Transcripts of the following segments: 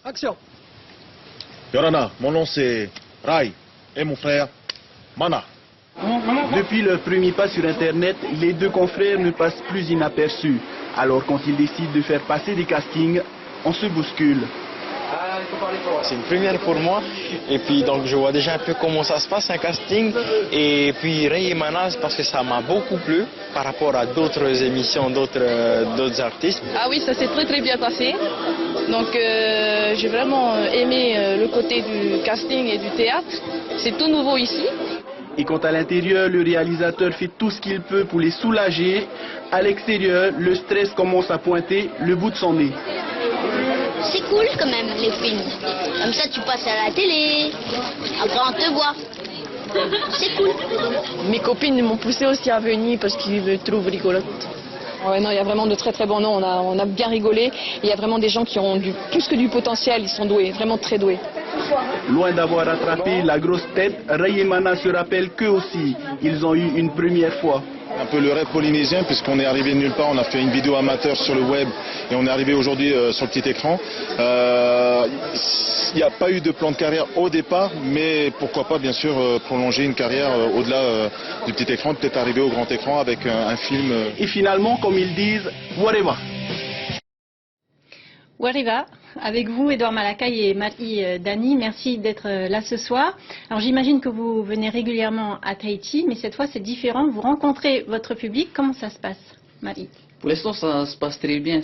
Action. Yorana, mon nom c'est Rai et mon frère Mana. Depuis leur premier pas sur Internet, les deux confrères ne passent plus inaperçus. Alors quand ils décident de faire passer des castings, on se bouscule. C'est une première pour moi et puis donc je vois déjà un peu comment ça se passe un casting et puis Ray et Mana parce que ça m'a beaucoup plu par rapport à d'autres émissions d'autres artistes. Ah oui, ça s'est très bien passé. Donc j'ai vraiment aimé le côté du casting et du théâtre. C'est tout nouveau ici. Et quant à l'intérieur, le réalisateur fait tout ce qu'il peut pour les soulager. À l'extérieur, le stress commence à pointer le bout de son nez. C'est cool quand même les films. Comme ça tu passes à la télé, après on te voit. C'est cool. Mes copines m'ont poussé aussi à venir parce qu'ils me trouvent rigolote. Ouais, non, il y a vraiment de très bons noms, on a bien rigolé. Il y a vraiment des gens qui ont plus que du potentiel, ils sont doués, vraiment très doués. Loin d'avoir attrapé la grosse tête, Ray et Mana se rappellent qu'eux aussi, ils ont eu une première fois. Un peu le rêve polynésien puisqu'on est arrivé de nulle part, on a fait une vidéo amateur sur le web et on est arrivé aujourd'hui sur le petit écran. Il n'y a pas eu de plan de carrière au départ, mais pourquoi pas bien sûr prolonger une carrière au-delà du petit écran, peut-être arriver au grand écran avec un film. Et finalement, comme ils disent, Wareva. Wareva, avec vous, Edouard Malakai et Marie Dani, merci d'être là ce soir. Alors j'imagine que vous venez régulièrement à Tahiti, mais cette fois c'est différent. Vous rencontrez votre public, comment ça se passe, Marie? Pour l'instant, ça se passe très bien.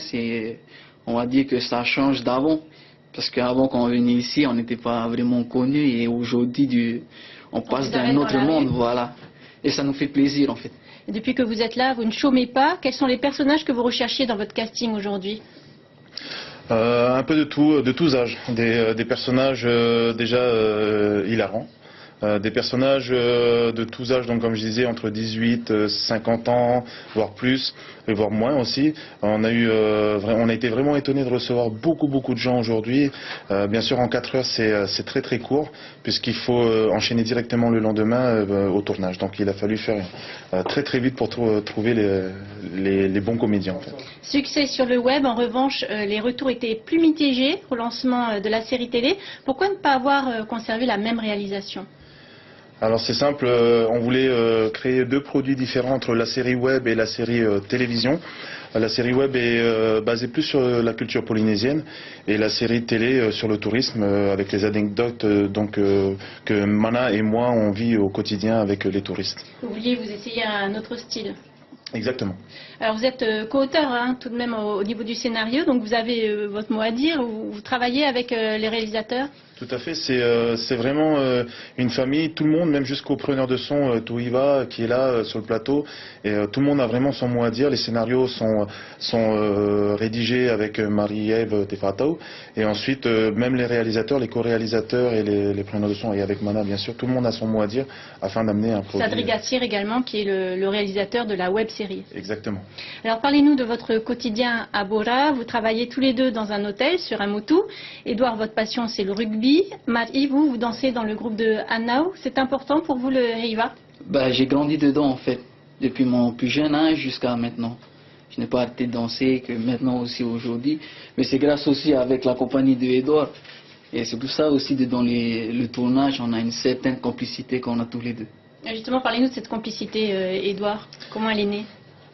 On va dire que ça change d'avant. Parce qu'avant, quand on venait ici, on n'était pas vraiment connus. Et aujourd'hui, on passe d'un autre monde, voilà. Et ça nous fait plaisir, en fait. Et depuis que vous êtes là, vous ne chômez pas. Quels sont les personnages que vous recherchez dans votre casting aujourd'hui? Un peu de tous âges. Des personnages déjà hilarants. Des personnages de tous âges, donc comme je disais, entre 18, 50 ans, voire plus, et voire moins aussi. On a été vraiment étonnés de recevoir beaucoup de gens aujourd'hui. Bien sûr, en 4 heures, c'est très court, puisqu'il faut enchaîner directement le lendemain au tournage. Donc il a fallu faire très vite pour trouver les bons comédiens, en fait. Succès sur le web, en revanche, les retours étaient plus mitigés au lancement de la série télé. Pourquoi ne pas avoir conservé la même réalisation ? Alors c'est simple, on voulait créer 2 produits différents entre la série web et la série télévision. La série web est basée plus sur la culture polynésienne et la série télé sur le tourisme avec les anecdotes que Mana et moi on vit au quotidien avec les touristes. Vous vouliez vous essayer un autre style? Exactement. Alors vous êtes co-auteur tout de même au niveau du scénario, donc vous avez votre mot à dire, vous travaillez avec les réalisateurs? Tout à fait, c'est vraiment une famille, tout le monde, même jusqu'au preneur de son, Touiva, qui est là sur le plateau, et tout le monde a vraiment son mot à dire. Les scénarios sont rédigés avec Marie-Ève Tefatau, et ensuite même les réalisateurs, les co-réalisateurs et les preneurs de son, et avec Mana bien sûr, tout le monde a son mot à dire afin d'amener un produit. Sadri Gassier également, qui est le réalisateur de la web série. Exactement. Alors parlez-nous de votre quotidien à Bora. Vous travaillez tous les deux dans un hôtel sur un motu. Édouard, votre passion c'est le rugby. Marie, vous dansez dans le groupe de Anao. C'est important pour vous le Heiva? J'ai grandi dedans en fait, depuis mon plus jeune âge jusqu'à maintenant. Je n'ai pas arrêté de danser que maintenant aussi aujourd'hui. Mais c'est grâce aussi avec la compagnie de Edouard. Et c'est pour ça aussi que dans le tournage, on a une certaine complicité qu'on a tous les deux. Justement, parlez-nous de cette complicité, Edouard. Comment elle est née?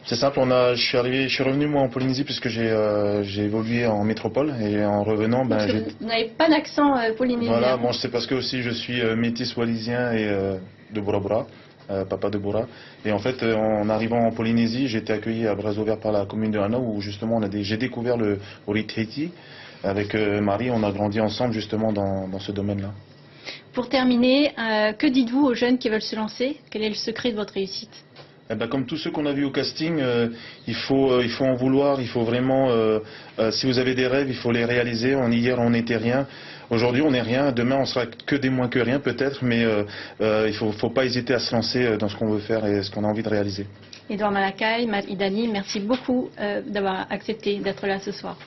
C'est simple, je suis revenu moi en Polynésie puisque j'ai évolué en métropole et en revenant, vous n'avez pas d'accent polynésien. Voilà, bon, c'est parce que aussi je suis métis wallisien et de Bora Bora, papa de Bora. Et en fait, en arrivant en Polynésie, j'ai été accueilli à bras ouverts par la commune de Anao où justement j'ai découvert le Oriteti. Avec Marie, on a grandi ensemble justement dans ce domaine-là. Pour terminer, que dites-vous aux jeunes qui veulent se lancer? Quel est le secret de votre réussite? Comme tous ceux qu'on a vus au casting, il faut en vouloir, il faut vraiment, si vous avez des rêves, il faut les réaliser. Hier, on n'était rien. Aujourd'hui, on n'est rien. Demain, on sera que des moins que rien peut-être, mais il faut pas hésiter à se lancer dans ce qu'on veut faire et ce qu'on a envie de réaliser. Edouard Malakai, Marie Dani, merci beaucoup d'avoir accepté d'être là ce soir.